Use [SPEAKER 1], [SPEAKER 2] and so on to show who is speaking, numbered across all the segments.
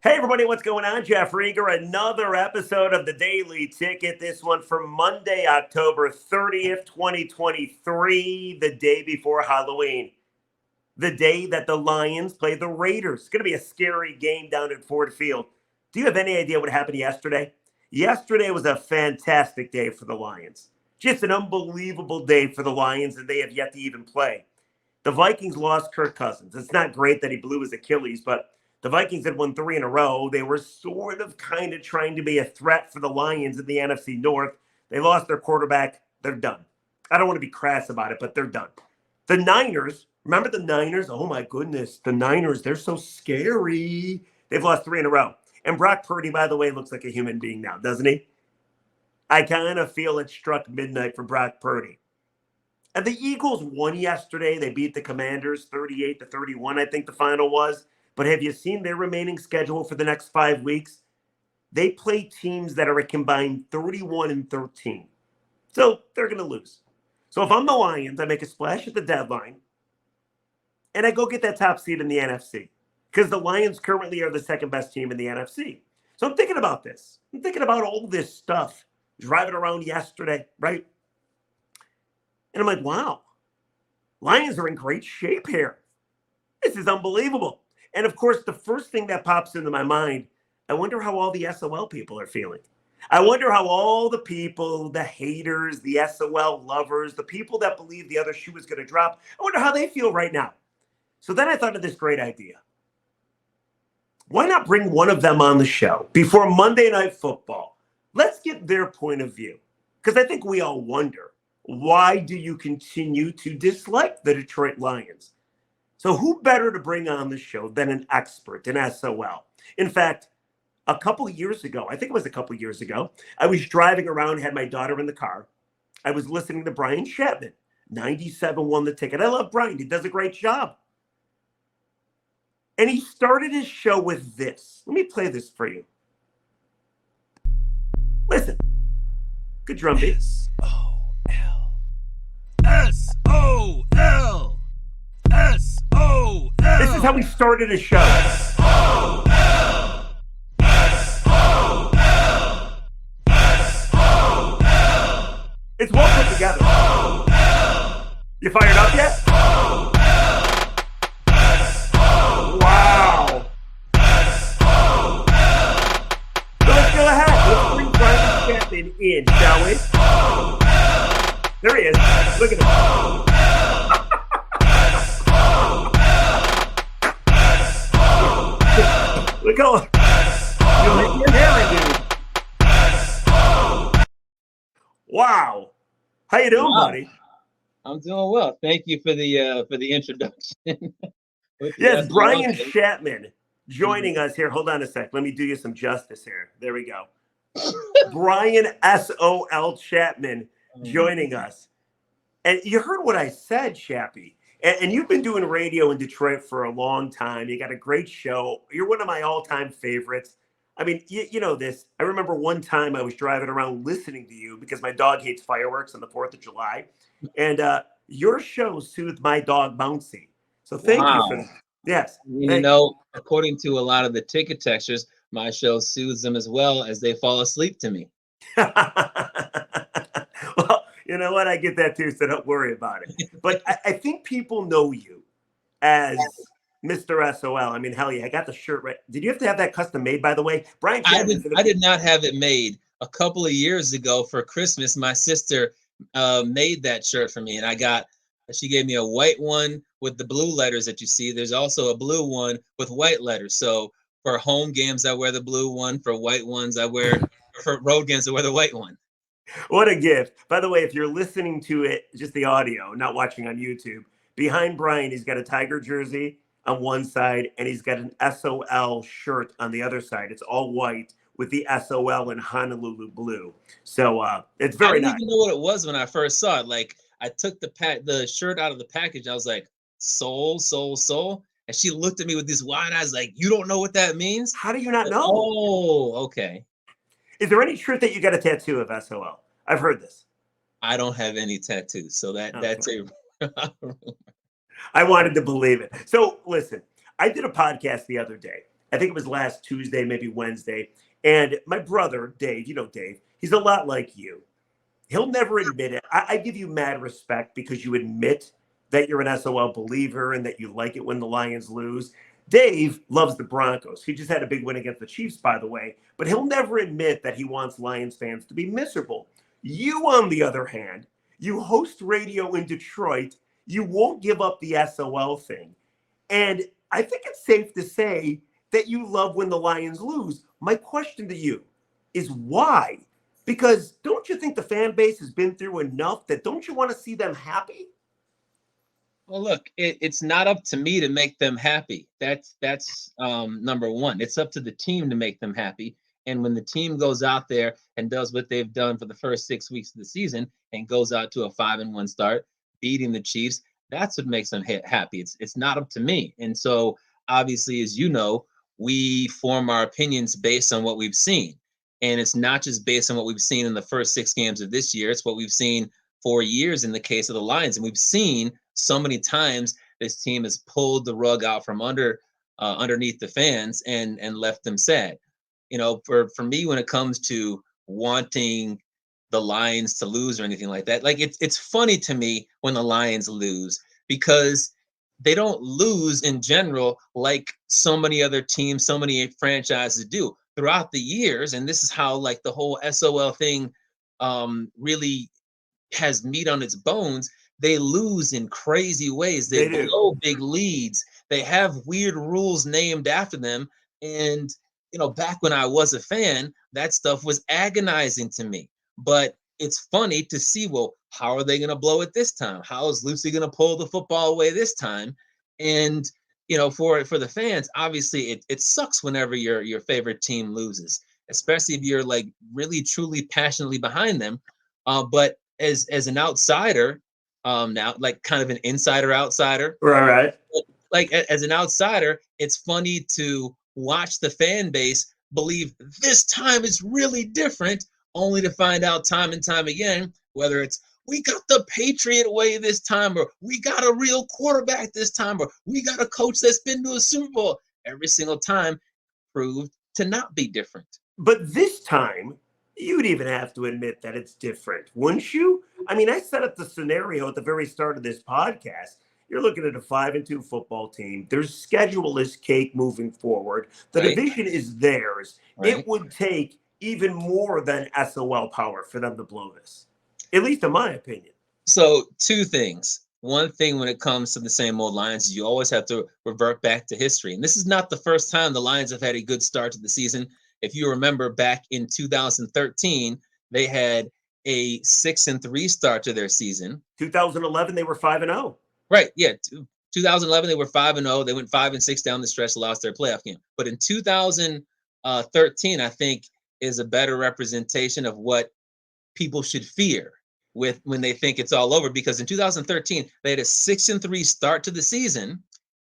[SPEAKER 1] Hey, everybody, what's going on? Jeff Rieger, another episode of the Daily Ticket. This one for Monday, October 30th, 2023, the day before Halloween. The day that the Lions play the Raiders. It's going to be a scary game down at Ford Field. Do you have any idea what happened yesterday? Yesterday was a fantastic day for the Lions. Just an unbelievable day for the Lions, and they have yet to even play. The Vikings lost Kirk Cousins. It's not great that he blew his Achilles, but the Vikings had won 3 in a row. They were sort of kind of trying to be a threat for the Lions in the NFC North. They lost their quarterback. They're done. I don't want to be crass about it, but they're done. The Niners, remember the Niners? Oh my goodness, the Niners, they're so scary. They've lost 3 in a row. And Brock Purdy, by the way, looks like a human being now, doesn't he? I kind of feel it struck midnight for Brock Purdy. And the Eagles won yesterday. They beat the Commanders 38-31, I think the final was. But have you seen their remaining schedule for the next 5 weeks? They play teams that are a combined 31-13. So they're going to lose. So if I'm the Lions, I make a splash at the deadline, and I go get that top seed in the NFC. Because the Lions currently are the second best team in the NFC. So I'm thinking about this. I'm thinking about all this stuff. Driving around yesterday, right? And I'm like, wow, Lions are in great shape here. This is unbelievable. And of course, the first thing that pops into my mind, I wonder how all the SOL people are feeling. I wonder how all the people, the haters, the SOL lovers, the people that believe the other shoe is going to drop, I wonder how they feel right now. So then I thought of this great idea. Why not bring one of them on the show before Monday Night Football? Let's get their point of view. Because I think we all wonder, why do you continue to dislike the Detroit Lions? So who better to bring on the show than an expert in SOL? In fact, a couple of years ago, I think it was a couple of years ago, I was driving around, had my daughter in the car. I was listening to Brian Chapman. 97 won the ticket. I love Brian. He does a great job. And he started his show with this. Let me play this for you. Listen. Good drum beat.
[SPEAKER 2] S-O-L. S-O-L. S-O-L.
[SPEAKER 1] This is how he started his show.
[SPEAKER 2] S-O-L. S-O-L. S-O-L.
[SPEAKER 1] It's well put together. You fired up yet? Wow. So let's go ahead. Let's bring Brian Chapman in, shall we? There he is. Look at him. Look how you like your hair, dude. Wow. How you doing, buddy?
[SPEAKER 3] I'm doing well. Thank you for the introduction.
[SPEAKER 1] Yes, Brian Chapman joining us here. Hold on a sec. Let me do you some justice here. There we go. Brian SOL Chapman joining us. And you heard what I said, Chappie. And you've been doing radio in Detroit for a long time. You got a great show. You're one of my all-time favorites. I mean, you know this. I remember one time I was driving around listening to you because my dog hates fireworks on the 4th of July. And your show soothed my dog, Bouncy. So thank you for that. Yes.
[SPEAKER 3] You know, according to a lot of the ticket textures, my show soothes them as well as they fall asleep to me.
[SPEAKER 1] Well, you know what? I get that too, so don't worry about it. But I think people know you as Mr. SOL. I mean, hell yeah, I got the shirt right. Did you have to have that custom made, by the way? Brian Chapman,
[SPEAKER 3] I did not have it made. A couple of years ago for Christmas, my sister made that shirt for me, and she gave me a white one with the blue letters that you see. There's also a blue one with white letters. So for home games, I wear the blue one. For white ones, for road games, I wear the white one.
[SPEAKER 1] What a gift. By the way, if you're listening to it, just the audio, not watching on YouTube, behind Brian, he's got a Tiger jersey on one side, and he's got an SOL shirt on the other side. It's all white with the SOL in Honolulu blue. So it's very nice.
[SPEAKER 3] I didn't even know what it was when I first saw it. Like, I took the shirt out of the package. I was like, Soul, Soul, Soul. And she looked at me with these wide eyes like, you don't know what that means?
[SPEAKER 1] How do you not know?
[SPEAKER 3] Oh, okay.
[SPEAKER 1] Is there any truth that you got a tattoo of SOL? I've heard this.
[SPEAKER 3] I don't have any tattoos, so that's a
[SPEAKER 1] I wanted to believe it. So listen, I did a podcast the other day I think it was last Tuesday, maybe Wednesday. And my brother, Dave, you know Dave, he's a lot like you. He'll never admit it. I give you mad respect because you admit that you're an SOL believer and that you like it when the Lions lose. Dave loves the Broncos. He just had a big win against the Chiefs, by the way, but he'll never admit that he wants Lions fans to be miserable. You, on the other hand, you host radio in Detroit. You won't give up the SOL thing. And I think it's safe to say that you love when the Lions lose. My question to you is why? Because don't you think the fan base has been through enough that don't you want to see them happy?
[SPEAKER 3] Well, look, it's not up to me to make them happy. That's number one. It's up to the team to make them happy. And when the team goes out there and does what they've done for the first 6 weeks of the season and goes out to a 5-1 start, beating the Chiefs, that's what makes them happy. It's not up to me. And so, obviously, as you know, we form our opinions based on what we've seen. And it's not just based on what we've seen in the first 6 games of this year. It's what we've seen for years in the case of the Lions. And we've seen so many times this team has pulled the rug out from underneath the fans and left them sad. You know, for me, when it comes to wanting the Lions to lose or anything like that, like it's funny to me when the Lions lose because they don't lose in general like so many other teams, so many franchises do throughout the years. And this is how like the whole SOL thing really has meat on its bones. They lose in crazy ways. They
[SPEAKER 1] They do.
[SPEAKER 3] blow big leads. They have weird rules named after them. And, you know, back when I was a fan, that stuff was agonizing to me. But it's funny to see, well, how are they going to blow it this time? How is Lucy going to pull the football away this time? And, you know, for the fans, obviously it sucks whenever your favorite team loses, especially if you're like really, truly, passionately behind them. But as an outsider, now like kind of an insider outsider,
[SPEAKER 1] Right, right.
[SPEAKER 3] like as an outsider, it's funny to watch the fan base believe this time is really different, only to find out time and time again whether it's we got the Patriot way this time, or we got a real quarterback this time, or we got a coach that's been to a Super Bowl. Every single time proved to not be different.
[SPEAKER 1] But this time, you'd even have to admit that it's different, wouldn't you? I mean, I set up the scenario at the very start of this podcast. You're looking at a 5-2 football team. Their schedule is cake moving forward. The
[SPEAKER 3] Right?
[SPEAKER 1] division is theirs.
[SPEAKER 3] Right.
[SPEAKER 1] It would take even more than SOL power for them to blow this, at least in my opinion.
[SPEAKER 3] So two things. One thing when it comes to the same old Lions is you always have to revert back to history. And this is not the first time the Lions have had a good start to the season. If you remember back in 2013, they had a 6-3 start to their season.
[SPEAKER 1] 2011, they were 5-0.
[SPEAKER 3] Right. Yeah. 2011, they were 5-0. They went 5-6 down the stretch, lost their playoff game. But in 2013, I think is a better representation of what people should fear with when they think it's all over. Because in 2013, they had a 6-3 start to the season,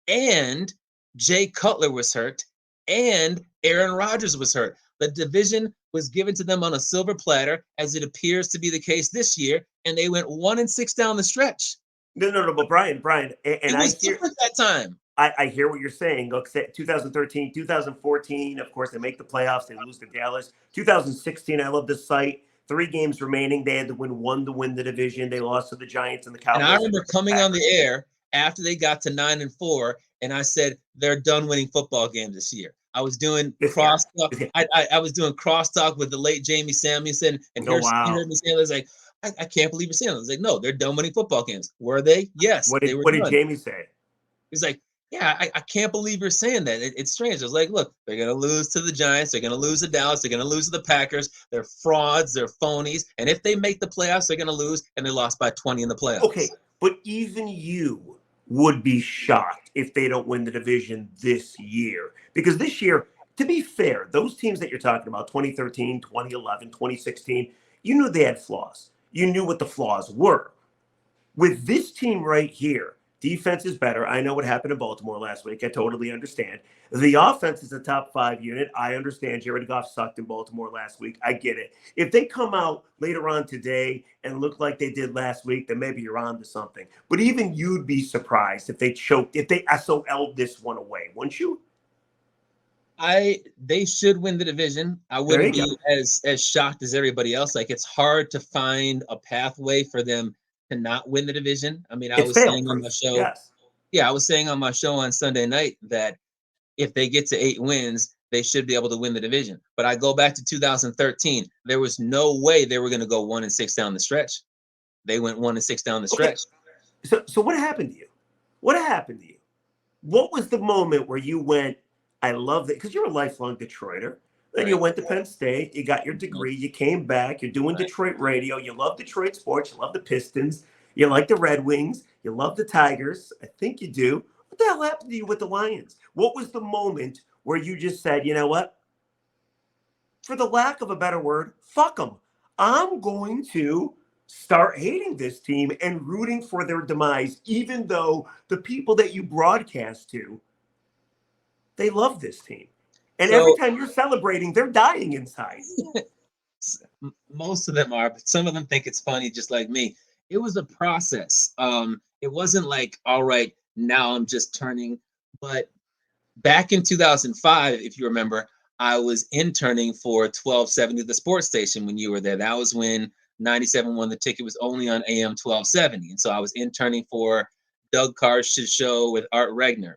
[SPEAKER 3] and Jay Cutler was hurt, and Aaron Rodgers was hurt. The division was given to them on a silver platter, as it appears to be the case this year, and they went 1-6 down the stretch.
[SPEAKER 1] No, but Brian,
[SPEAKER 3] It
[SPEAKER 1] and
[SPEAKER 3] was different that time.
[SPEAKER 1] I hear what you're saying. Look, 2013, 2014, of course, they make the playoffs. They lose to Dallas. 2016, I love this site. 3 games remaining. They had to win 1 to win the division. They lost to the Giants and the Cowboys.
[SPEAKER 3] And I remember coming on the air after they got to 9-4, and I said they're done winning football games this year. I was doing crosstalk. I was doing crosstalk with the late Jamie Samuelson, and he heard me saying, "I was like, I can't believe you're saying that." I was like, "No, they're done winning football games." Were they? Yes.
[SPEAKER 1] What
[SPEAKER 3] they were
[SPEAKER 1] did
[SPEAKER 3] done.
[SPEAKER 1] Jamie say?
[SPEAKER 3] He's like, "Yeah, I can't believe you're saying that. It's strange." I was like, "Look, they're going to lose to the Giants. They're going to lose to Dallas. They're going to lose to the Packers. They're frauds. They're phonies. And if they make the playoffs, they're going to lose." And they lost by 20 in the playoffs.
[SPEAKER 1] Okay, but even you would be shocked if they don't win the division this year. Because this year, to be fair, those teams that you're talking about, 2013, 2011, 2016, you knew they had flaws. You knew what the flaws were. With this team right here, defense is better. I know what happened in Baltimore last week. I totally understand. The offense is a top 5 unit. I understand Jared Goff sucked in Baltimore last week. I get it. If they come out later on today and look like they did last week, then maybe you're on to something. But even you'd be surprised if they choked, if they SOL'd this one away, wouldn't you?
[SPEAKER 3] They should win the division. I
[SPEAKER 1] There
[SPEAKER 3] wouldn't
[SPEAKER 1] you
[SPEAKER 3] be
[SPEAKER 1] go.
[SPEAKER 3] as shocked as everybody else. Like it's hard to find a pathway for them to not win the division. I mean, I
[SPEAKER 1] It's
[SPEAKER 3] was
[SPEAKER 1] fail
[SPEAKER 3] saying on my
[SPEAKER 1] proof.
[SPEAKER 3] show,
[SPEAKER 1] Yes.
[SPEAKER 3] yeah, I was saying on my show on Sunday night that if they get to 8 wins, they should be able to win the division. But I go back to 2013. There was no way they were going to go 1-6 down the stretch. They went 1-6 down the
[SPEAKER 1] Okay.
[SPEAKER 3] stretch.
[SPEAKER 1] So what happened to you? What happened to you? What was the moment where you went, I love it? Because you're a lifelong Detroiter. Then you
[SPEAKER 3] Right.
[SPEAKER 1] went to Penn State, you got your
[SPEAKER 3] Right.
[SPEAKER 1] degree, you came back, you're doing
[SPEAKER 3] Right.
[SPEAKER 1] Detroit radio, you love Detroit sports, you love the Pistons, you like the Red Wings, you love the Tigers. I think you do. What the hell happened to you with the Lions? What was the moment where you just said, you know what? For the lack of a better word, fuck them. I'm going to start hating this team and rooting for their demise, even though the people that you broadcast to, they love this team. And every
[SPEAKER 3] So
[SPEAKER 1] time you're celebrating, they're dying inside.
[SPEAKER 3] most of them are, but some of them think it's funny, just like me. It was a process. It wasn't like, all right, now I'm just turning. But back in 2005, if you remember, I was interning for 1270, the sports station, when you were there. That was when 97 won the ticket was only on AM 1270. And so I was interning for Doug Karsh's show with Art Regner.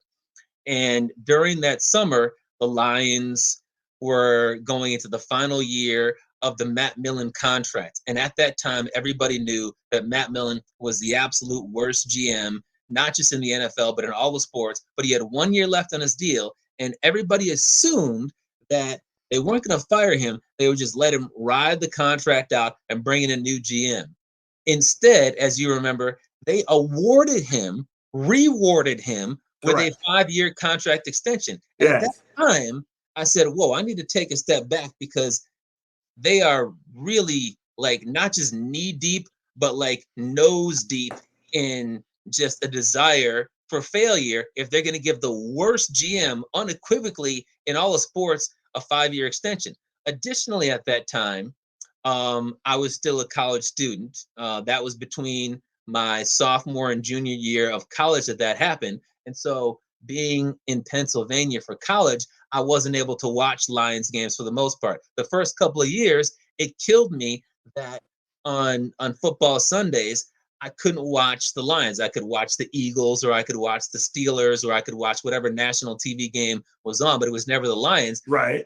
[SPEAKER 3] And during that summer, the Lions were going into the final year of the Matt Millen contract. And at that time, everybody knew that Matt Millen was the absolute worst GM, not just in the NFL, but in all the sports. But he had 1 year left on his deal. And everybody assumed that they weren't going to fire him. They would just let him ride the contract out and bring in a new GM. Instead, as you remember, they rewarded him with a
[SPEAKER 1] Correct.
[SPEAKER 3] 5 year contract extension. And at that
[SPEAKER 1] Yes.
[SPEAKER 3] time, I said, whoa, I need to take a step back because they are really like not just knee deep, but like nose deep in just a desire for failure if they're going to give the worst GM unequivocally in all of sports a 5 year extension. Additionally, at that time, I was still a college student. That was between my sophomore and junior year of college that happened. And so, being in Pennsylvania for college, I wasn't able to watch Lions games for the most part. The first couple of years, it killed me that on football Sundays, I couldn't watch the Lions. I could watch the Eagles, or I could watch the Steelers, or I could watch whatever national TV game was on, but it was never the Lions.
[SPEAKER 1] Right.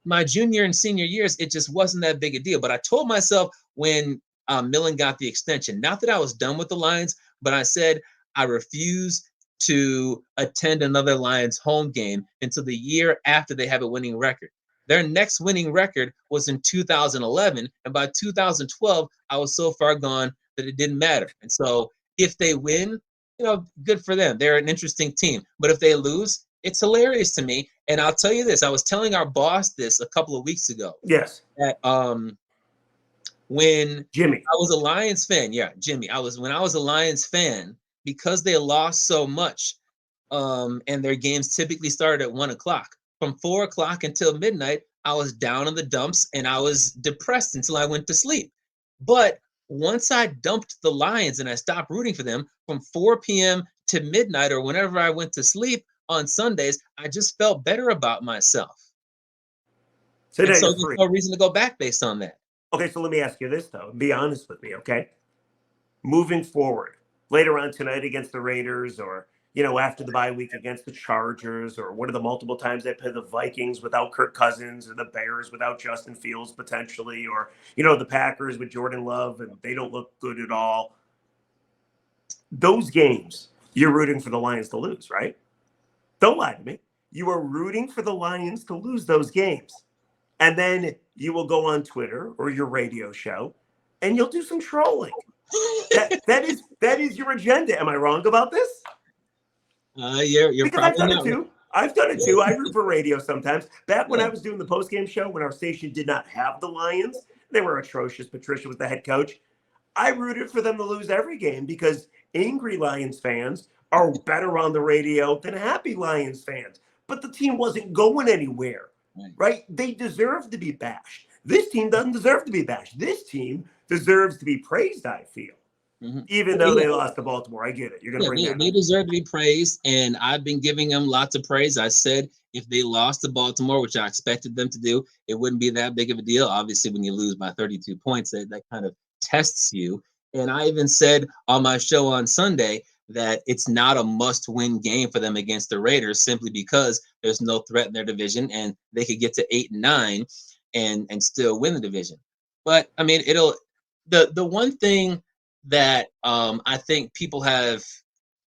[SPEAKER 3] My junior and senior years, it just wasn't that big a deal. But I told myself when Millen got the extension, not that I was done with the Lions, but I said I refuse to attend another Lions home game until the year after they have a winning record. Their next winning record was in 2011. And by 2012, I was so far gone that it didn't matter. And so if they win, good for them. They're an interesting team. But if they lose, it's hilarious to me. And I'll tell you this, I was telling our boss this a couple of weeks ago
[SPEAKER 1] Yes.
[SPEAKER 3] that when
[SPEAKER 1] Jimmy.
[SPEAKER 3] I was a Lions fan, yeah, Jimmy, when I was a Lions fan, because they lost so much, and their games typically started at 1 o'clock. From 4 o'clock until midnight, I was down in the dumps and I was depressed until I went to sleep. But once I dumped the Lions and I stopped rooting for them from 4 p.m. to midnight or whenever I went to sleep on Sundays, I just felt better about myself.
[SPEAKER 1] So now
[SPEAKER 3] And so
[SPEAKER 1] you're
[SPEAKER 3] there's
[SPEAKER 1] free.
[SPEAKER 3] no reason to go back based on that.
[SPEAKER 1] Okay, so let me ask you this, though. Be honest with me, okay? Moving forward, later on tonight against the Raiders, or after the bye week against the Chargers, or one of the multiple times they play the Vikings without Kirk Cousins, or the Bears without Justin Fields potentially, or the Packers with Jordan Love and they don't look good at all. Those games, you're rooting for the Lions to lose, right? Don't lie to me. You are rooting for the Lions to lose those games. And then you will go on Twitter or your radio show and you'll do some trolling. That is your agenda. Am I wrong about this?
[SPEAKER 3] You're
[SPEAKER 1] Because I've
[SPEAKER 3] probably
[SPEAKER 1] done it
[SPEAKER 3] not
[SPEAKER 1] too. I've done it too. I root for radio sometimes. Back when
[SPEAKER 3] wrong.
[SPEAKER 1] I was doing the postgame show, when our station did not have the Lions, they were atrocious. Patricia was the head coach. I rooted for them to lose every game because angry Lions fans are better on the radio than happy Lions fans. But the team wasn't going anywhere, right? They deserve to be bashed. This team doesn't deserve to be bashed. This team deserves to be praised, I feel. Even though they lost to Baltimore. I get it. You're going to bring that
[SPEAKER 3] they
[SPEAKER 1] up.
[SPEAKER 3] deserve to be praised, and I've been giving them lots of praise. I said if they lost to Baltimore, which I expected them to do, it wouldn't be that big of a deal. Obviously, when you lose by 32 points, that kind of tests you. And I even said on my show on Sunday that it's not a must-win game for them against the Raiders simply because there's no threat in their division, and they could get to 8-9 and still win the division. But I mean, the one thing that I think people have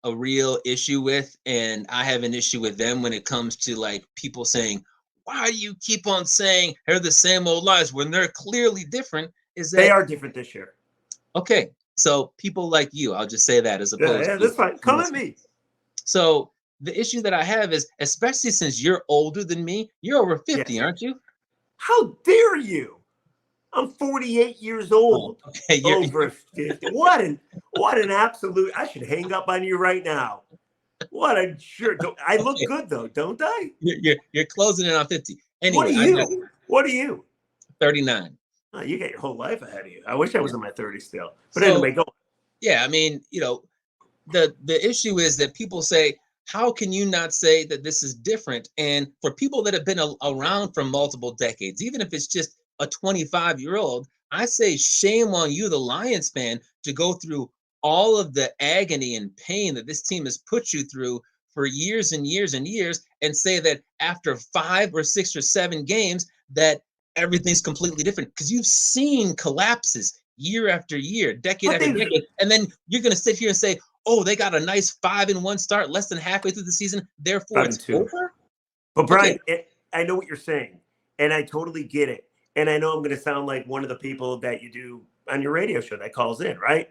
[SPEAKER 3] a real issue with, and I have an issue with them when it comes to like people saying, "Why do you keep on saying they're the same old lies when they're clearly different?" Is
[SPEAKER 1] They
[SPEAKER 3] that
[SPEAKER 1] are different this year.
[SPEAKER 3] okay? So people like you, I'll just say that as opposed
[SPEAKER 1] Yeah,
[SPEAKER 3] to
[SPEAKER 1] that's fine. Come at me.
[SPEAKER 3] So the issue that I have is, especially since you're older than me, you're over 50,
[SPEAKER 1] Yes.
[SPEAKER 3] aren't you?
[SPEAKER 1] How dare you? I'm 48 years old.
[SPEAKER 3] Okay,
[SPEAKER 1] Over 50. What an absolute. I should hang up on you right now. What a sure. I look
[SPEAKER 3] okay,
[SPEAKER 1] good though, don't I?
[SPEAKER 3] you're closing in on 50.
[SPEAKER 1] What
[SPEAKER 3] Anyway,
[SPEAKER 1] are
[SPEAKER 3] I got
[SPEAKER 1] you? What are you?
[SPEAKER 3] 39.
[SPEAKER 1] Oh, you got your whole life ahead of you. I wish I was
[SPEAKER 3] Yeah.
[SPEAKER 1] in my 30s still. But
[SPEAKER 3] So
[SPEAKER 1] anyway, go.
[SPEAKER 3] yeah, I mean, the issue is that people say, how can you not say that this is different? And for people that have been around for multiple decades, even if it's just a 25-year-old, I say shame on you, the Lions fan, to go through all of the agony and pain that this team has put you through for years and years and years, and say that after 5 or 6 or 7 games that everything's completely different, because you've seen collapses year after year, decade
[SPEAKER 1] But
[SPEAKER 3] after
[SPEAKER 1] they've
[SPEAKER 3] decade, and then you're going to sit here and say, "Oh, they got a nice 5-1 start, less than halfway through the season, therefore it's
[SPEAKER 1] 5-2.
[SPEAKER 3] over."
[SPEAKER 1] But
[SPEAKER 3] Okay,
[SPEAKER 1] Brian, I know what you're saying, and I totally get it. And I know I'm going to sound like one of the people that you do on your radio show that calls in, right?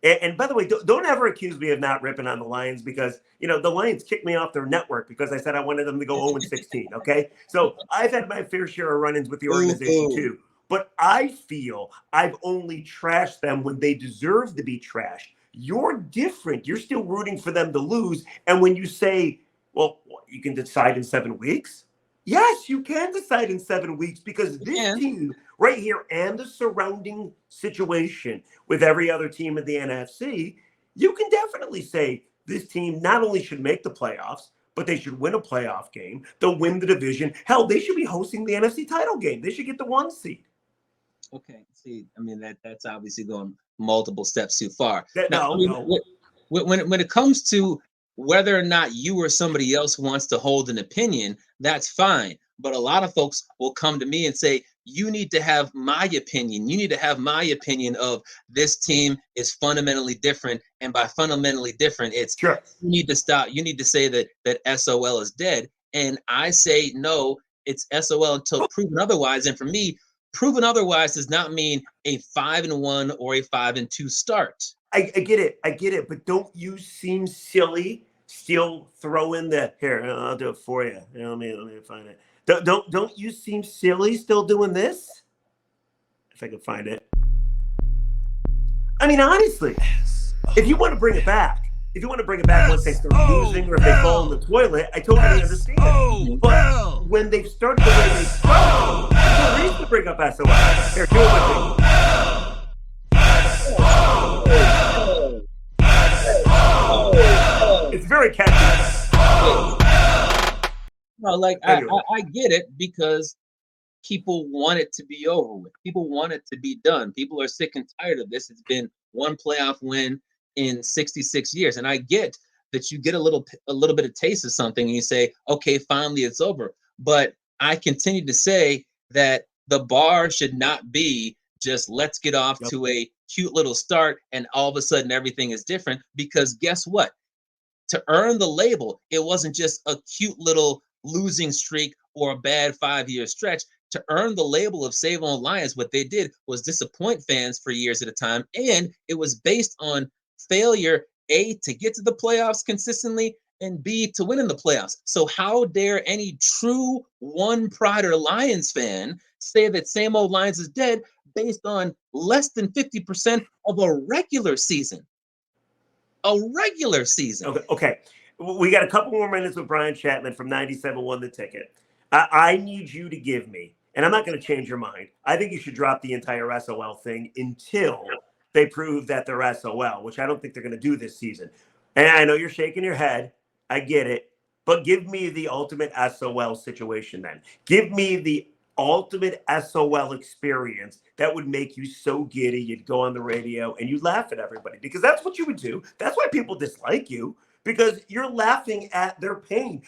[SPEAKER 1] And by the way, don't ever accuse me of not ripping on the Lions, because the Lions kicked me off their network because I said I wanted them to go 0-16. Okay, so I've had my fair share of run-ins with the organization
[SPEAKER 3] boo-hoo.
[SPEAKER 1] too. But I feel I've only trashed them when they deserve to be trashed. You're different. You're still rooting for them to lose. And when you say, "Well, you can decide in 7 weeks," yes, you can decide in 7 weeks, because this
[SPEAKER 3] And
[SPEAKER 1] team right here and the surrounding situation with every other team in the NFC, you can definitely say this team not only should make the playoffs, but they should win a playoff game. They'll win the division. Hell, they should be hosting the NFC title game. They should get the 1 seed.
[SPEAKER 3] okay, see, I mean that's obviously going multiple steps too far. Now, I
[SPEAKER 1] No,
[SPEAKER 3] mean,
[SPEAKER 1] no.
[SPEAKER 3] when it comes to whether or not you or somebody else wants to hold an opinion, that's fine. But a lot of folks will come to me and say, "You need to have my opinion. You need to have my opinion of this team is fundamentally different." And by fundamentally different, it's
[SPEAKER 1] Sure.
[SPEAKER 3] you need to stop. You need to say that SOL is dead. And I say no, it's SOL until proven otherwise. And for me, proven otherwise does not mean a 5-1 or a 5-2 start.
[SPEAKER 1] I get it. I get it. But don't you seem silly still throw in the here? I'll do it for you. Let me find it. Don't you seem silly still doing this? If I can find it. I mean, honestly, if you want to bring it back, once they start losing or if they fall in the toilet, I totally understand. But when they've started the way they started, there's no reason to bring up SOL. Here, do it with me. It's very catchy.
[SPEAKER 3] No, like
[SPEAKER 1] Anyway.
[SPEAKER 3] I get it, because people want it to be over with. People want it to be done. People are sick and tired of this. It's been one playoff win in 66 years, and I get that you get a little bit of taste of something, and you say, "Okay, finally, it's over." But I continue to say that the bar should not be just let's get off
[SPEAKER 1] Yep.
[SPEAKER 3] to a cute little start, and all of a sudden everything is different. Because guess what? To earn the label, it wasn't just a cute little losing streak or a bad 5-year stretch. To earn the label of Save On Lions, what they did was disappoint fans for years at a time, and it was based on failure, A, to get to the playoffs consistently, and B, to win in the playoffs. So how dare any true one pride or Lions fan say that Same Old Lions is dead based on less than 50% of a regular season? A regular season.
[SPEAKER 1] Okay. We got a couple more minutes with Brian Chapman from 97 won the ticket. I need you to give me, and I'm not going to change your mind. I think you should drop the entire SOL thing until they prove that they're SOL, which I don't think they're going to do this season. And I know you're shaking your head. I get it. But give me the ultimate SOL situation then. Give me the ultimate SOL experience that would make you so giddy you'd go on the radio and you laugh at everybody, because that's what you would do. That's why people dislike you, because you're laughing at their pain.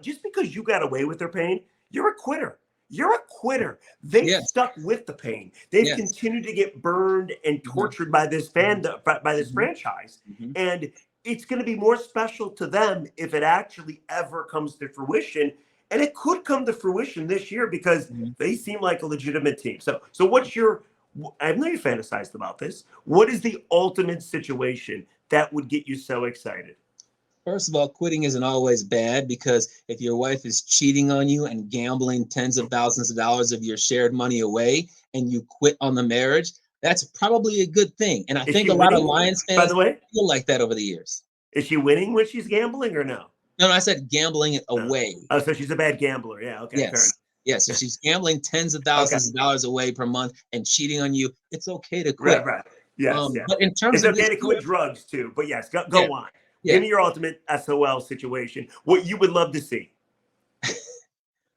[SPEAKER 1] Just because you got away with their pain, you're a quitter. You're a quitter. They've
[SPEAKER 3] Yes.
[SPEAKER 1] stuck with the pain. They've
[SPEAKER 3] Yes.
[SPEAKER 1] continued to get burned and tortured by this by this franchise. And it's going to be more special to them if it actually ever comes to fruition. And it could come to fruition this year because they seem like a legitimate team. So what's your, I know you fantasized about this. What is the ultimate situation that would get you so excited?
[SPEAKER 3] First of all, quitting isn't always bad, because if your wife is cheating on you and gambling tens of thousands of dollars of your shared money away and you quit on the marriage, that's probably a good thing. And I think a lot of Lions fans,
[SPEAKER 1] by the way,
[SPEAKER 3] feel like that over the years.
[SPEAKER 1] Is she winning when she's gambling or no?
[SPEAKER 3] No, I said gambling it away.
[SPEAKER 1] Oh, so she's a bad gambler. Yeah, okay.
[SPEAKER 3] Yes. Yes, if she's gambling tens of thousands of dollars away per month and cheating on you, it's okay to quit.
[SPEAKER 1] Right. Yes,
[SPEAKER 3] But in terms
[SPEAKER 1] it's
[SPEAKER 3] of
[SPEAKER 1] okay to quit drugs too. But yes, go on.
[SPEAKER 3] Yeah.
[SPEAKER 1] Give me your ultimate SOL situation. What you would love to see.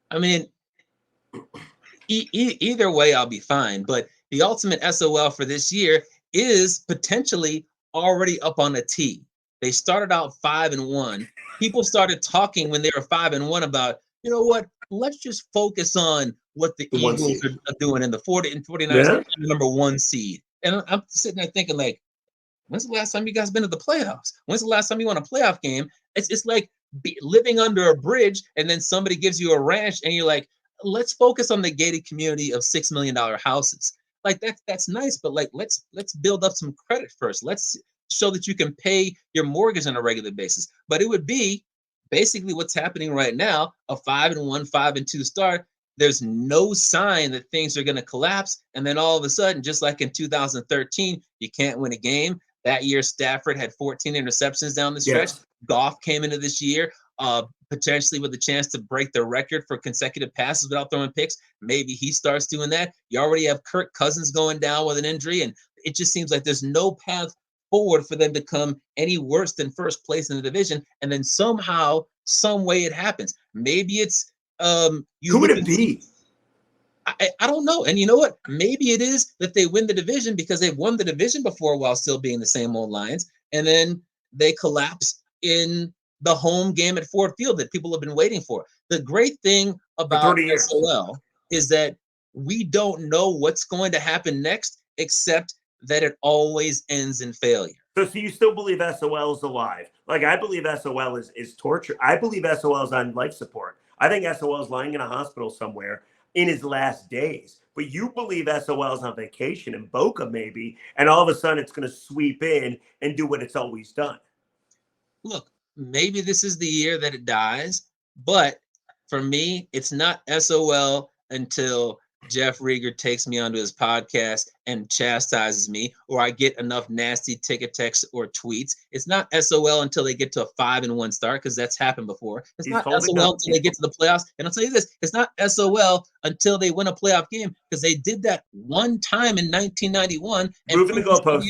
[SPEAKER 3] I mean, either way, I'll be fine. But the ultimate SOL for this year is potentially already up on a tee. They started out 5-1. People started talking when they were 5-1 about, you know what? Let's just focus on what the Eagles are doing in the 49ers, number 1 seed. And I'm sitting there thinking, like, when's the last time you guys been to the playoffs? When's the last time you won a playoff game? It's like living under a bridge, and then somebody gives you a ranch, and you're like, let's focus on the gated community of $6 million houses. Like that's nice, but like let's build up some credit first. Let's show that you can pay your mortgage on a regular basis. But it would be basically what's happening right now: a 5-1, 5-2 start. There's no sign that things are going to collapse, and then all of a sudden, just like in 2013, you can't win a game. That year, Stafford had 14 interceptions down the stretch.
[SPEAKER 1] Yes.
[SPEAKER 3] Goff came into this year potentially with a chance to break the record for consecutive passes without throwing picks. Maybe he starts doing that. You already have Kirk Cousins going down with an injury, and it just seems like there's no path forward for them to come any worse than first place in the division. And then somehow, some way it happens. Maybe it's
[SPEAKER 1] who would it be?
[SPEAKER 3] I don't know. And you know what? Maybe it is that they win the division because they've won the division before while still being the same old Lions. And then they collapse in the home game at Ford Field that people have been waiting for. The great thing about SOL is that we don't know what's going to happen next, except that it always ends in failure.
[SPEAKER 1] So you still believe SOL is alive? Like, I believe SOL is torture. I believe SOL is on life support. I think SOL is lying in a hospital somewhere in his last days. But you believe SOL is on vacation in Boca maybe, and all of a sudden it's going to sweep in and do what it's always done.
[SPEAKER 3] Look, maybe this is the year that it dies, but for me, it's not SOL until Jeff Rieger takes me onto his podcast and chastises me, or I get enough nasty ticket texts or tweets. It's not SOL until they get to a 5-1 start, because that's happened before. It's not SOL until they get to the playoffs. And I'll tell you this, it's not SOL until they win a playoff game, because they did that one time in 1991.
[SPEAKER 1] Moving the goalposts.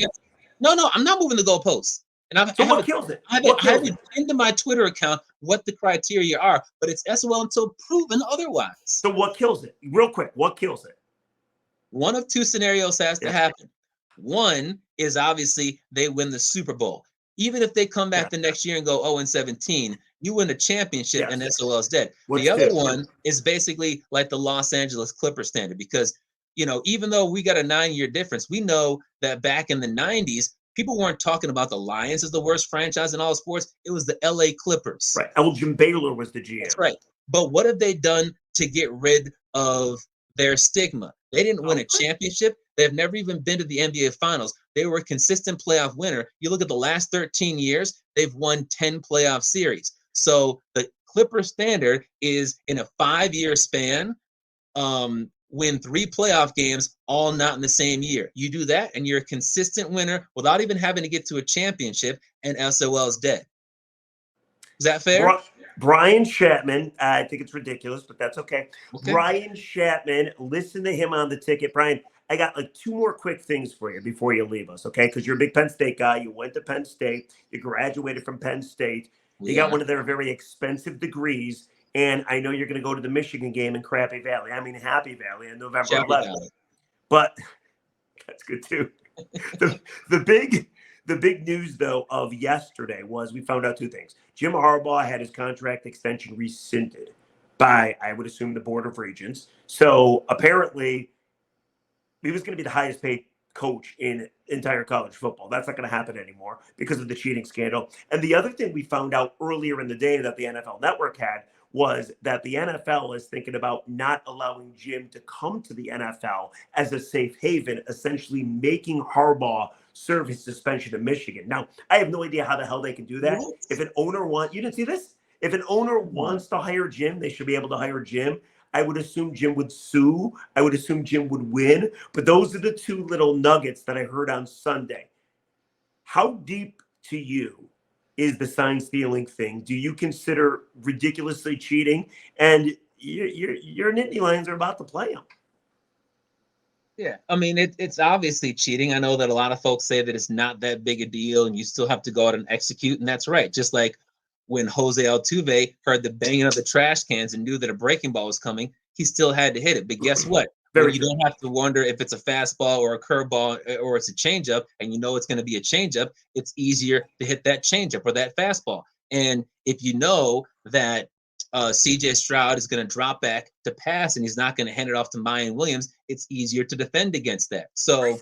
[SPEAKER 3] No, I'm not moving the goalposts. And
[SPEAKER 1] what kills it?
[SPEAKER 3] I haven't pinned to my Twitter account what the criteria are, but it's SOL until proven otherwise.
[SPEAKER 1] So what kills it? Real quick, what kills it?
[SPEAKER 3] One of two scenarios has to happen. One is obviously they win the Super Bowl. Even if they come back the next year and go 0-17, you win the championship and SOL is dead. The other one is basically like the Los Angeles Clippers standard, because, you know, even though we got a 9-year difference, we know that back in the 90s, people weren't talking about the Lions as the worst franchise in all sports. It was the LA Clippers.
[SPEAKER 1] Right. Elgin Baylor was the GM.
[SPEAKER 3] That's right. But what have they done to get rid of their stigma? They didn't win a championship. They've never even been to the NBA Finals. They were a consistent playoff winner. You look at the last 13 years, they've won 10 playoff series. So the Clipper standard is in a 5-year span, win 3 playoff games, all not in the same year. You do that, and you're a consistent winner without even having to get to a championship, and SOL is dead. Is that fair?
[SPEAKER 1] Brian Chapman, I think it's ridiculous, but that's okay. Brian Chapman, listen to him on the ticket. Brian, I got like two more quick things for you before you leave us, okay? Because you're a big Penn State guy. You went to Penn State. You graduated from Penn State. You
[SPEAKER 3] We
[SPEAKER 1] got
[SPEAKER 3] are.
[SPEAKER 1] one of their very expensive degrees. And I know you're going to go to the Michigan game in Crappy Valley. I mean, Happy Valley on November
[SPEAKER 3] Chappie
[SPEAKER 1] 11th.
[SPEAKER 3] Valley.
[SPEAKER 1] But that's good too. The, the big news though of yesterday was we found out two things. Jim Harbaugh had his contract extension rescinded by, I would assume, the Board of Regents. So apparently he was going to be the highest paid coach in entire college football. That's not going to happen anymore because of the cheating scandal. And the other thing we found out earlier in the day that the NFL Network had was that the NFL is thinking about not allowing Jim to come to the NFL as a safe haven, essentially making Harbaugh serve his suspension in Michigan. Now, I have no idea how the hell they can do that.
[SPEAKER 3] What?
[SPEAKER 1] If an owner you didn't see this? If an owner
[SPEAKER 3] Come on.
[SPEAKER 1] wants to hire Jim, they should be able to hire Jim. I would assume Jim would sue. I would assume Jim would win. But those are the two little nuggets that I heard on Sunday. How deep to you is the sign stealing thing? Do you consider ridiculously cheating? And your Nittany Lions are about to play them.
[SPEAKER 3] Yeah, I mean it's obviously cheating. I know that a lot of folks say that it's not that big a deal, and you still have to go out and execute, and that's right. Just like when Jose Altuve heard the banging of the trash cans and knew that a breaking ball was coming, he still had to hit it. But guess what?
[SPEAKER 1] Very
[SPEAKER 3] When you
[SPEAKER 1] true.
[SPEAKER 3] don't have to wonder if it's a fastball or a curveball or it's a changeup, and you know it's going to be a changeup, it's easier to hit that changeup or that fastball. And if you know that CJ Stroud is going to drop back to pass and he's not going to hand it off to Mayan Williams, it's easier to defend against that. So,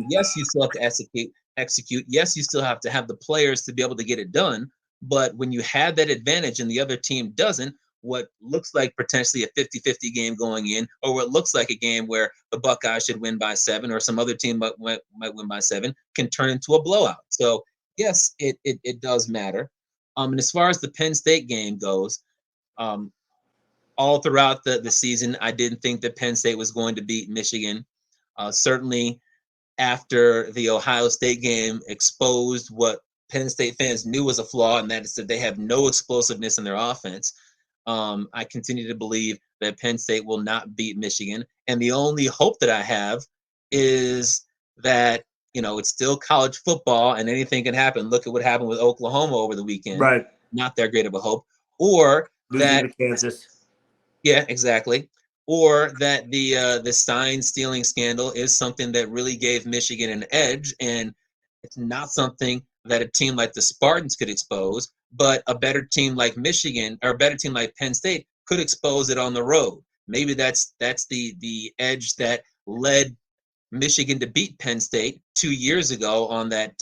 [SPEAKER 3] yes, you still have to execute. Yes, you still have to have the players to be able to get it done. But when you have that advantage and the other team doesn't, what looks like potentially a 50-50 game going in, or what looks like a game where the Buckeyes should win by 7 or some other team might win by 7, can turn into a blowout. So, yes, it does matter. And as far as the Penn State game goes, all throughout the season, I didn't think that Penn State was going to beat Michigan. Certainly after the Ohio State game exposed what Penn State fans knew was a flaw, and that is that they have no explosiveness in their offense. I continue to believe that Penn State will not beat Michigan. And the only hope that I have is that, it's still college football and anything can happen. Look at what happened with Oklahoma over the weekend.
[SPEAKER 1] Right.
[SPEAKER 3] Not that great of a hope. Or
[SPEAKER 1] Losing
[SPEAKER 3] that
[SPEAKER 1] to Kansas.
[SPEAKER 3] yeah, exactly. Or that the sign stealing scandal is something that really gave Michigan an edge, and it's not something that a team like the Spartans could expose, but a better team like Michigan or a better team like Penn State could expose it on the road. Maybe that's the edge that led Michigan to beat Penn State 2 years ago on that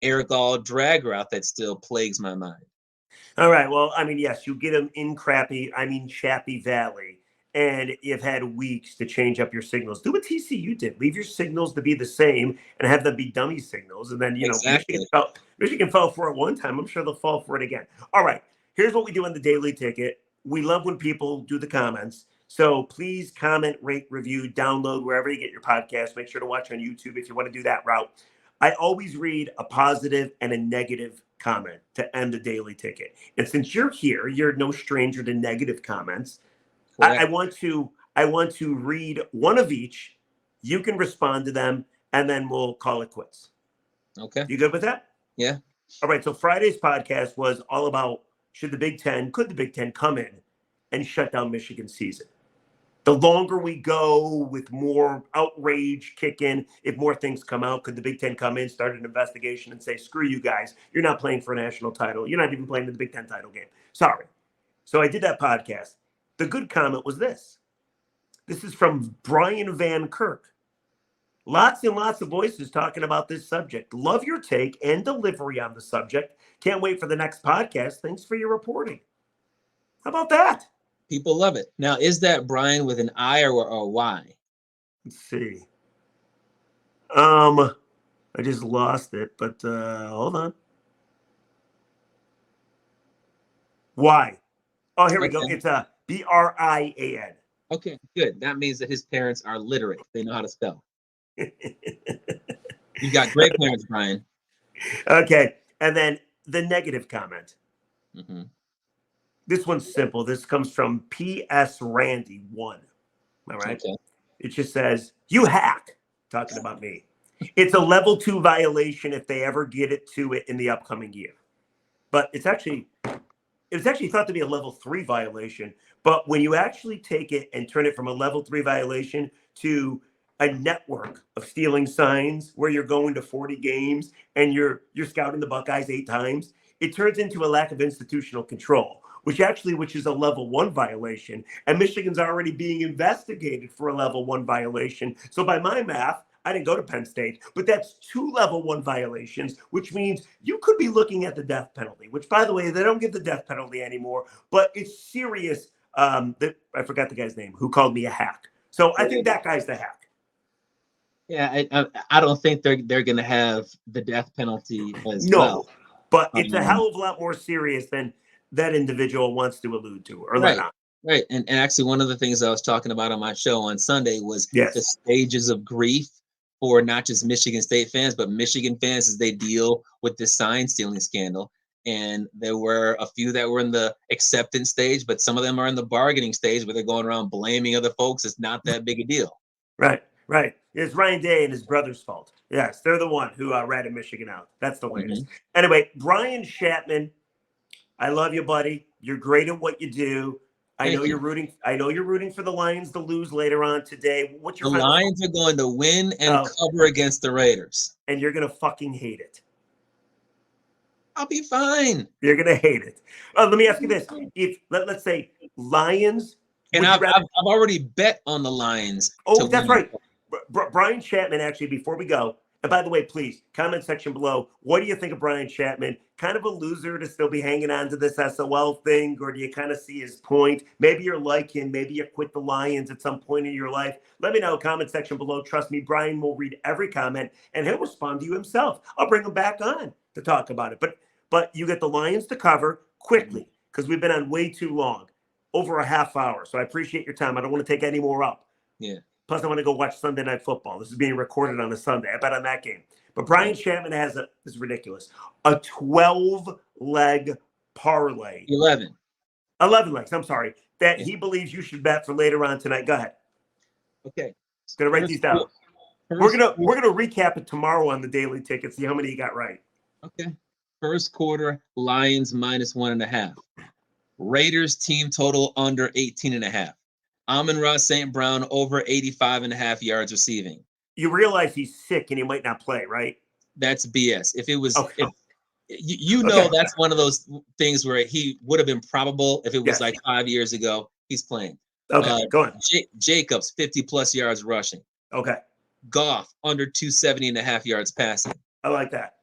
[SPEAKER 3] Eric All drag route that still plagues my mind.
[SPEAKER 1] All right. Well, I mean, yes, you get them in Chappie Valley, and you've had weeks to change up your signals. Do what TCU did. Leave your signals to be the same and have them be dummy signals. And then,
[SPEAKER 3] Exactly.
[SPEAKER 1] Michigan fell for it one time. I'm sure they'll fall for it again. All right. Here's what we do on the Daily Ticket. We love when people do the comments. So please comment, rate, review, download wherever you get your podcast. Make sure to watch on YouTube if you want to do that route. I always read a positive and a negative comment to end the Daily Ticket. And since you're here, you're no stranger to negative comments. I want to read one of each. You can respond to them, and then we'll call it quits.
[SPEAKER 3] Okay.
[SPEAKER 1] You good with that?
[SPEAKER 3] Yeah.
[SPEAKER 1] All right. So Friday's podcast was all about could the Big Ten come in and shut down Michigan's season? The longer we go with more outrage kick in, if more things come out, could the Big Ten come in, start an investigation and say, screw you guys, you're not playing for a national title. You're not even playing in the Big Ten title game. Sorry. So I did that podcast. The good comment was this. This is from Brian Van Kirk. Lots and lots of voices talking about this subject. Love your take and delivery on the subject. Can't wait for the next podcast. Thanks for your reporting. How about that?
[SPEAKER 3] People love it. Now, is that Brian with an I or a Y?
[SPEAKER 1] Let's see. I just lost it, but hold on. Y. Oh, here we go. It's a Brian.
[SPEAKER 3] Okay, good. That means that his parents are literate. They know how to spell. You got great parents, Brian.
[SPEAKER 1] Okay. And then the negative comment.
[SPEAKER 3] Mm-hmm.
[SPEAKER 1] This one's simple. This comes from PS Randy 1. All right.
[SPEAKER 3] Okay.
[SPEAKER 1] It just says, you hack. talking about me. It's a level 2 violation if they ever get it to it in the upcoming year. But it was actually thought to be a level 3 violation. But when you actually take it and turn it from a level 3 violation to a network of stealing signs where you're going to 40 games and you're scouting the Buckeyes 8 times, it turns into a lack of institutional control, which is a level 1 violation. And Michigan's already being investigated for a level 1 violation. So by my math, I didn't go to Penn State, but that's 2 level 1 violations, which means you could be looking at the death penalty, which, by the way, they don't give the death penalty anymore, but it's serious. I forgot the guy's name who called me a hack. So I think that guy's the hack.
[SPEAKER 3] Yeah, I don't think they're going to have the death penalty as well.
[SPEAKER 1] But it's a hell of a lot more serious than that individual wants to allude to or let on.
[SPEAKER 3] Right. And actually, one of the things I was talking about on my show on Sunday was the stages of grief for not just Michigan State fans, but Michigan fans as they deal with this sign stealing scandal. And there were a few that were in the acceptance stage, but some of them are in the bargaining stage where they're going around blaming other folks. It's not that big a deal.
[SPEAKER 1] Right. It's Ryan Day and his brother's fault. Yes, they're the one who ratted Michigan out. That's the latest. Anyway, Brian Chapman, I love you, buddy. You're great at what you do. I know you're rooting for the Lions to lose later on today. What's your
[SPEAKER 3] The Lions are going to win and cover against the Raiders.
[SPEAKER 1] And you're going to fucking hate it.
[SPEAKER 3] I'll be fine.
[SPEAKER 1] You're going to hate it. Let me ask you this. If let's say Lions.
[SPEAKER 3] And I've already bet on the Lions.
[SPEAKER 1] Oh, that's right. Brian Chapman, actually, before we go, and by the way, please, comment section below, what do you think of Brian Chapman? Kind of a loser to still be hanging on to this SOL thing, or do you kind of see his point? Maybe you're like him. Maybe you quit the Lions at some point in your life. Let me know, comment section below. Trust me, Brian will read every comment, and he'll respond to you himself. I'll bring him back on to talk about it. But you get the Lions to cover quickly, because we've been on way too long, over a half hour. So I appreciate your time. I don't want to take any more up.
[SPEAKER 3] Yeah.
[SPEAKER 1] Plus, I want to go watch Sunday Night Football. This is being recorded on a Sunday. I bet on that game. But Brian Chapman has this is ridiculous, a 12-leg parlay.
[SPEAKER 3] 11
[SPEAKER 1] legs, I'm sorry, that he believes you should bet for later on tonight. Go ahead.
[SPEAKER 3] Okay.
[SPEAKER 1] Going to write these down. We're gonna recap it tomorrow on the Daily Ticket, see how many you got right.
[SPEAKER 3] Okay. First quarter, Lions -1.5. Raiders team total under 18.5. Amon-Ra St. Brown over 85.5 yards receiving.
[SPEAKER 1] You realize he's sick and he might not play, right?
[SPEAKER 3] That's BS. If it was, that's one of those things where he would have been probable if it was like 5 years ago. He's playing.
[SPEAKER 1] Okay, go on.
[SPEAKER 3] Jacobs 50+ yards rushing.
[SPEAKER 1] Okay.
[SPEAKER 3] Goff under 270.5 yards passing.
[SPEAKER 1] I like that.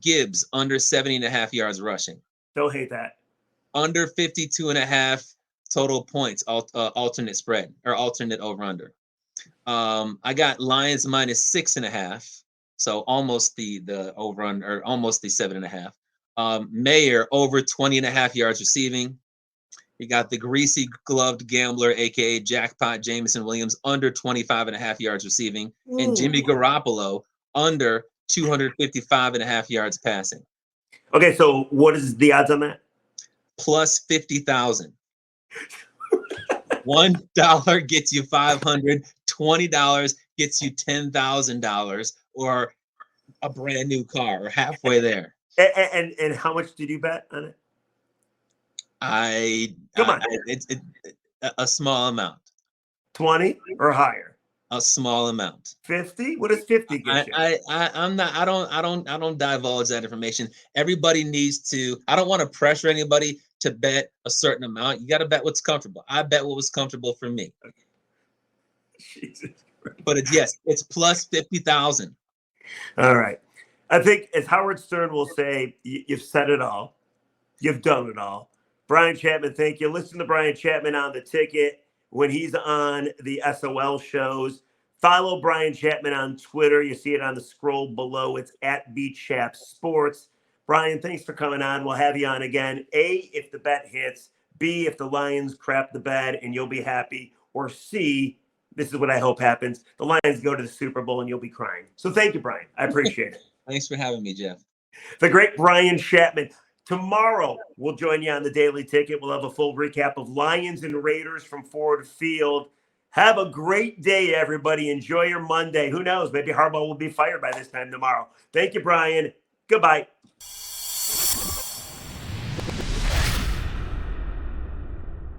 [SPEAKER 3] Gibbs under 70.5 yards rushing.
[SPEAKER 1] Don't hate that.
[SPEAKER 3] Under 52.5 total points, alternate spread or alternate over under. I got Lions -6.5, so almost the over under, or almost the 7.5. Mayer over 20.5 yards receiving. You got the greasy gloved gambler, aka Jackpot Jameson Williams, under 25.5 yards receiving, and Jimmy Garoppolo under 255.5 yards passing.
[SPEAKER 1] Okay, so what is the odds on that?
[SPEAKER 3] Plus 50,000. $1 gets you 500. $20 gets you $10,000 or a brand new car, or halfway there.
[SPEAKER 1] And how much did you bet on it? Come on.
[SPEAKER 3] It's a small amount.
[SPEAKER 1] 20 or higher?
[SPEAKER 3] A small amount.
[SPEAKER 1] 50? What does 50 get you?
[SPEAKER 3] I don't divulge that information. Everybody needs to. I don't want to pressure anybody to bet a certain amount. You got to bet what's comfortable. I bet what was comfortable for me.
[SPEAKER 1] Jesus Christ.
[SPEAKER 3] But it's plus 50,000.
[SPEAKER 1] All right. I think, as Howard Stern will say, you've said it all. You've done it all. Brian Chapman, thank you. Listen to Brian Chapman on the Ticket when he's on the SOL shows. Follow Brian Chapman on Twitter. You see it on the scroll below. It's at BChapSports. Brian, thanks for coming on. We'll have you on again. A, if the bet hits. B, if the Lions crap the bed and you'll be happy. Or C, this is what I hope happens. The Lions go to the Super Bowl and you'll be crying. So thank you, Brian. I appreciate it.
[SPEAKER 3] Thanks for having me, Jeff.
[SPEAKER 1] The great Brian Chapman. Tomorrow, we'll join you on the Daily Ticket. We'll have a full recap of Lions and Raiders from Ford Field. Have a great day, everybody. Enjoy your Monday. Who knows? Maybe Harbaugh will be fired by this time tomorrow. Thank you, Brian. Goodbye.